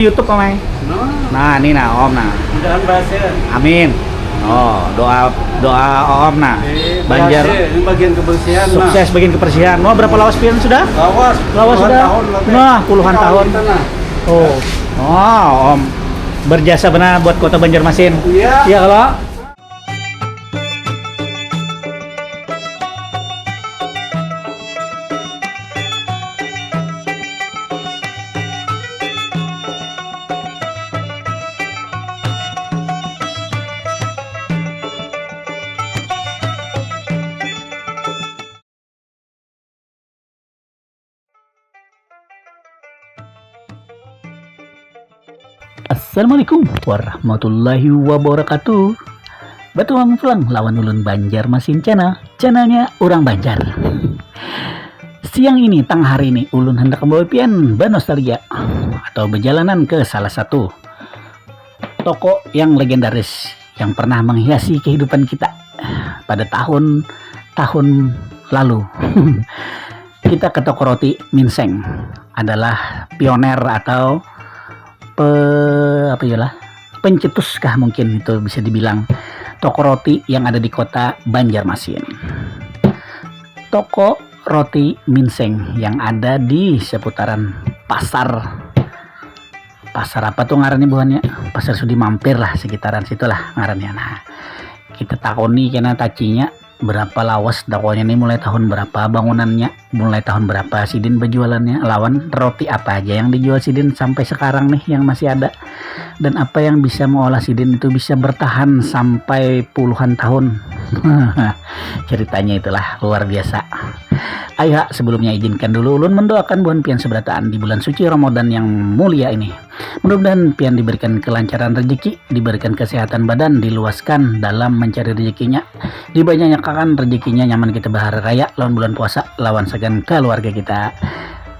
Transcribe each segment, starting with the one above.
YouTube Om Ay. Nah, ini nah Om nah. Mudahan berhasil. Amin. Oh, doa Om nah. Banjar ini bagian kebersihan. sukses bagian kebersihan. Mau berapa lawas pian sudah? Lawas sudah. Nah, puluhan tahun. Oh. Oh, Om berjasa benar buat Kota Banjarmasin. Iya. Iya kalau. Assalamualaikum warahmatullahi wabarakatuh. Batuang pulang lawan ulun Banjarmasin channelnya orang Banjar. Siang ini tang hari ini ulun hendak membawa pian bernostalgia atau berjalanan ke salah satu toko yang legendaris yang pernah menghiasi kehidupan kita pada tahun lalu. Kita ke toko roti Minseng, adalah pioner atau pencetus kah mungkin itu bisa dibilang toko roti yang ada di Kota Banjarmasin. Toko roti Minseng yang ada di seputaran pasar apa tuh ngarannya buahnya, Pasar Sudi Mampir lah, sekitaran situlah ngarannya. Nah, kita takoni kena tacinya berapa lawas dakwanya nih, mulai tahun berapa bangunannya, mulai tahun berapa sidin berjualannya, lawan roti apa aja yang dijual sidin sampai sekarang nih yang masih ada, dan apa yang bisa mengolah sidin itu bisa bertahan sampai puluhan tahun. Ceritanya itulah luar biasa. Ayo sebelumnya izinkan dulu ulun mendoakan buan pian seberataan di bulan suci Ramadan yang mulia ini. Mudah-mudahan pian diberikan kelancaran rezeki, diberikan kesehatan badan, diluaskan dalam mencari rezekinya, dibanyakkan rezekinya, nyaman kita berhari raya lawan bulan puasa, lawan segan keluarga kita,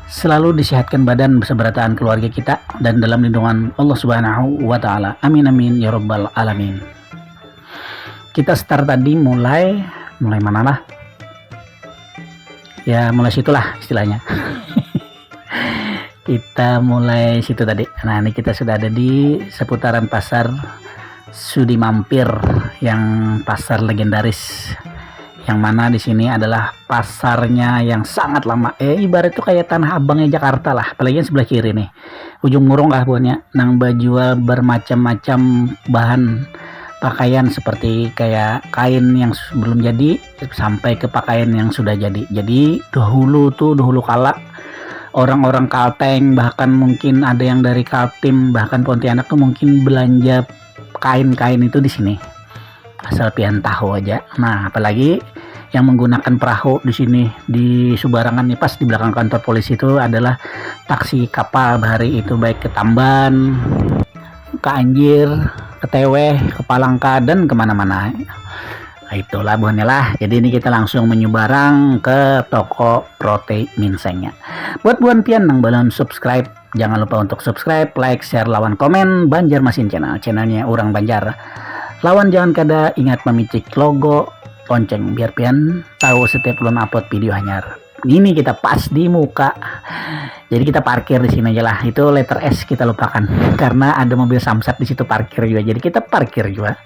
selalu disehatkan badan berseberataan keluarga kita, dan dalam lindungan Allah Subhanahu wa Ta'ala. Amin amin ya rabbal alamin. Kita start tadi mulai mana lah? Ya mulai situlah istilahnya. Kita mulai situ tadi. Nah, ini kita sudah ada di seputaran Pasar Sudi Mampir, yang pasar legendaris, yang mana di sini adalah pasarnya yang sangat lama. Ibarat itu kayak Tanah Abangnya Jakarta lah, apalagi yang sebelah kiri nih. Ujung murung lah buahnya, nang bajual bermacam-macam bahan pakaian, seperti kayak kain yang belum jadi sampai ke pakaian yang sudah jadi. Jadi dahulu kala orang-orang Kalteng, bahkan mungkin ada yang dari Kaltim, bahkan Pontianak tuh mungkin belanja kain-kain itu di sini. Asal pian tahu aja. Nah, apalagi yang menggunakan perahu di sini di Subarangan nih, pas di belakang kantor polisi itu adalah taksi kapal bahari itu, baik ke Tamban, ke Anjir, ke Teweh, ke Palangka, dan kemana-mana. Nah, itulah buahnya lah. Jadi ini kita langsung menyebarang ke toko roti Minsengnya. Buat buan pian nang belum subscribe, jangan lupa untuk subscribe, like, share, lawan komen Banjarmasin channelnya orang Banjar. Lawan jangan kada ingat memicik logo lonceng biar pian tahu setiap ulun upload video anyar. Ini kita pas di muka. Jadi kita parkir di sini aja lah. Itu letter S kita lupakan karena ada mobil Samsat di situ parkir juga. Jadi kita parkir juga.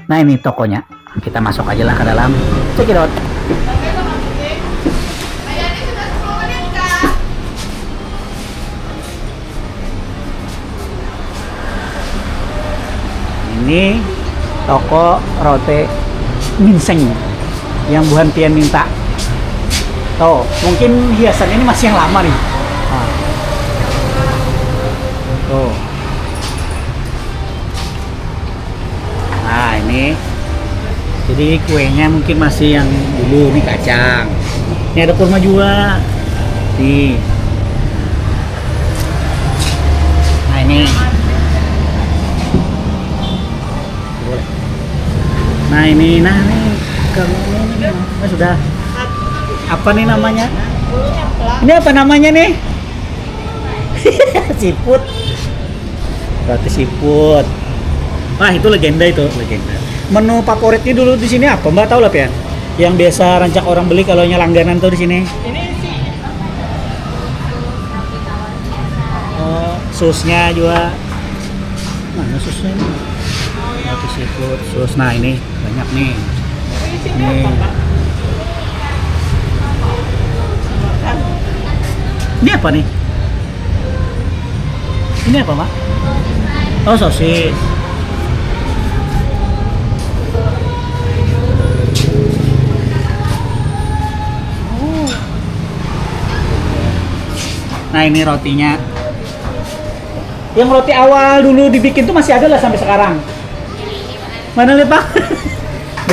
Nah, ini tokonya. Kita masuk aja lah ke dalam. Check it out. Ini toko roti Minseng yang buhan pian minta. Tuh, mungkin hiasannya ini masih yang lama nih. Tuh. Nah, ini. Jadi kuenya mungkin masih yang dulu, nih kacang. Ini ada kurma juga. Nih. Nah, ini. Nah, ini sudah. Apa nih namanya? Ini apa namanya nih? Siput. Roti siput. Wah, itu legenda itu, legenda. Menu favoritnya dulu di sini apa? Mbak tahu lah Pian? Yang biasa rancak orang beli kalau langganan tuh di sini. Ini sih Sausnya juga. Mana sausnya ini? Roti seafood, saus. Nah ini banyak nih. Nih. Ini apa nih? Ini apa, Mak? Oh, sosis. Nah, ini rotinya. Yang roti awal dulu dibikin tuh masih ada lah sampai sekarang. Mana lihat, Pak?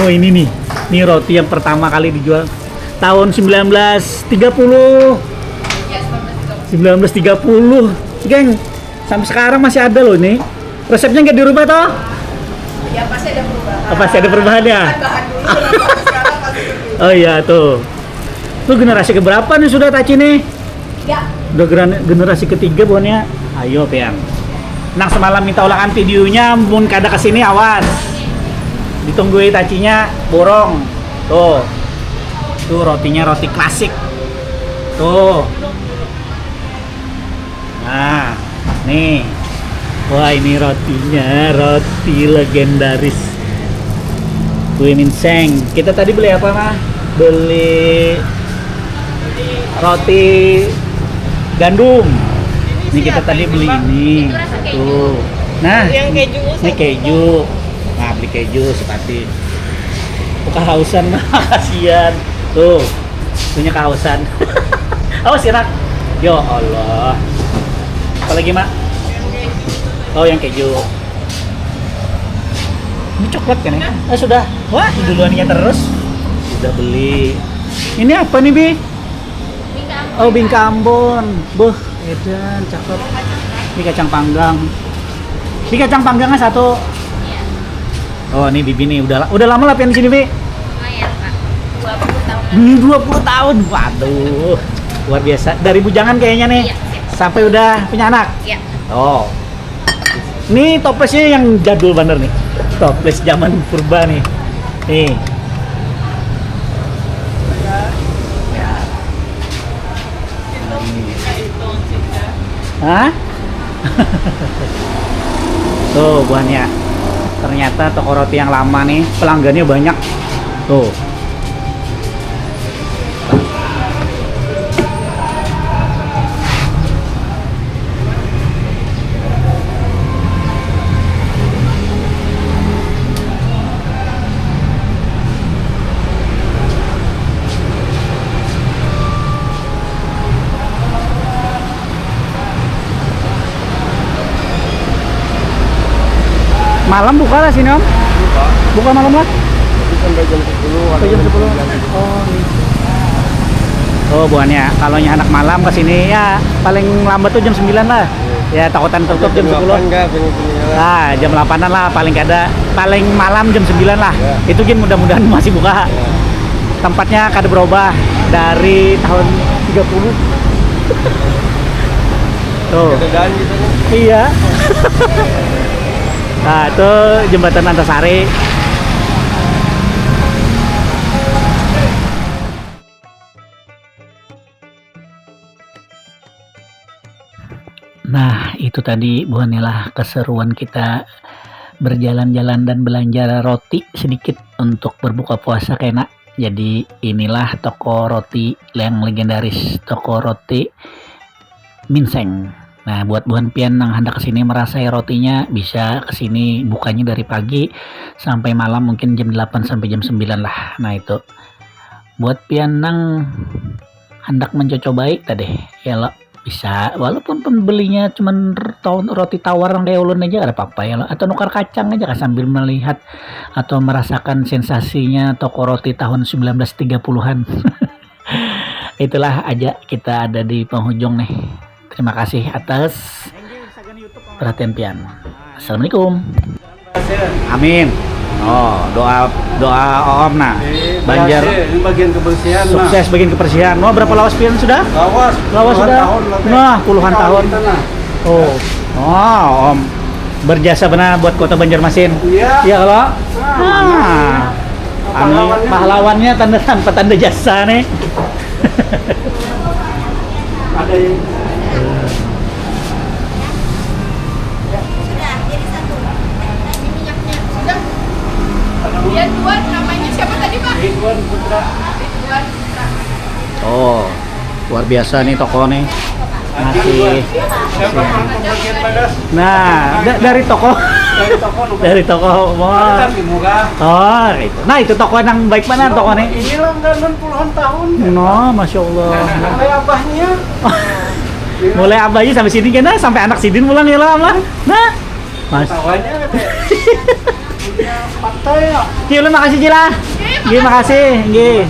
Oh, ini nih. Ini roti yang pertama kali dijual tahun 1930. 1930, geng. Sampai sekarang masih ada loh ini. Resepnya nggak dirubah toh? Ya pasti ada perubahan. Pasti ada perubahan ya? Kan bahan dulu dan sekarang pasti berbeda. Oh iya tuh. Tuh generasi keberapa nih sudah Taci nih? Ya. Udah generasi ketiga bukannya? Ayo Pian. Nah semalam minta ulangan videonya, mun kada kesini awas. Ditungguin Tacinya borong. Tuh. Tuh rotinya roti klasik. Tuh. Nah, nih. Wah, ini rotinya, roti legendaris. Kue minseng. Kita tadi beli apa, Mah? Beli roti gandum. Ini kita tadi beli ini. Tuh. Nah, Yang keju. ini keju. Nah, beli keju sepati. Kehausan, Mah. Kasihan. Tuh. Punya kehausan. Awas ya, Nak. Ya Allah. Apalagi, Mak? Oh, yang keju. Ini coklat kan ya? Sudah. Wah, duluannya terus. Sudah beli. Ini apa nih, Bi? Oh, bingka Ambon. Buh, edan, cakep. Ini kacang panggang. Ini kacang panggangnya satu. Oh, ini Bibi nih udah lama lah Pian di sini, Bi. Lumayan, Pak. 20 tahun. 20 tahun. Waduh. Luar biasa. Dari bujangan kayaknya nih. Iya, Sampai udah punya anak. Iya. Oh. Ini toplesnya yang jadul bener nih. Toples zaman purba nih. Nih. Hah? Tuh buahnya. Ternyata toko roti yang lama nih pelanggannya banyak. Tuh. Malam buka lah sini Om? Buka malam lah? Sampai jam 10. Sampai jam 10. Oh, nih. Oh, buahnya. Kalau anak malam ke sini ya paling lambat tuh jam 9 lah. Ya takutan tutup jam 10. Enggak, pengen Nah, jam 8-an lah paling kada. Paling malam jam 9 lah. Ya. Itu Gin mudah-mudahan masih buka. Ya. Tempatnya kada berubah dari tahun 30. Tuh. Keadaan gitu kan. Iya. Nah, itu jembatan Antasari. Nah, itu tadi bukanlah keseruan kita berjalan-jalan dan belanja roti sedikit untuk berbuka puasa kena. Jadi inilah toko roti yang legendaris, toko roti Minseng. Nah, buat buan pian yang hendak kesini merasai rotinya bisa kesini, bukanya dari pagi sampai malam mungkin jam 8 sampai jam 9 lah. Nah itu buat pian yang hendak mencocobai tadi ya lo bisa, walaupun pembelinya cuman roti tawar yang kayak ulun aja ada apa-apa ya lo, atau nukar kacang aja kan sambil melihat atau merasakan sensasinya toko roti tahun 1930-an. Itulah aja, kita ada di penghujung nih. Terima kasih atas perhatian pian. Assalamualaikum. Amin. Oh, doa Om nah. Banjar Ini bagian kebersihan. sukses bagian kebersihan. Wah, berapa lawas pian sudah? Lawas Sudah. tahun, Nah, puluhan tahun. Kita, nah. Oh. Oh, Om berjasa benar buat Kota Banjarmasin. Iya. Iya kalau. Nah, Pahlawannya tanda tanpa tanda jasa nih. ada yang Ridwan Putra. Oh, luar biasa nih toko nih. Masih. Siapa yang pembagian padas? Nah, dari toko. Dari toko. Dari toko. Wah. Tapi murah. Oh, itu. Nah, itu toko yang baik mana toko nih? Ini langganan puluhan tahun. No, masya Allah. Sampai abahnya. Mulai abahnya sampai sini kan, nah, sampai anak sidin pulang ya lah. Nah, mas. Tawanya katanya. Punya partai ya. Cila, makasih Cila. Gih, makasih. Gih.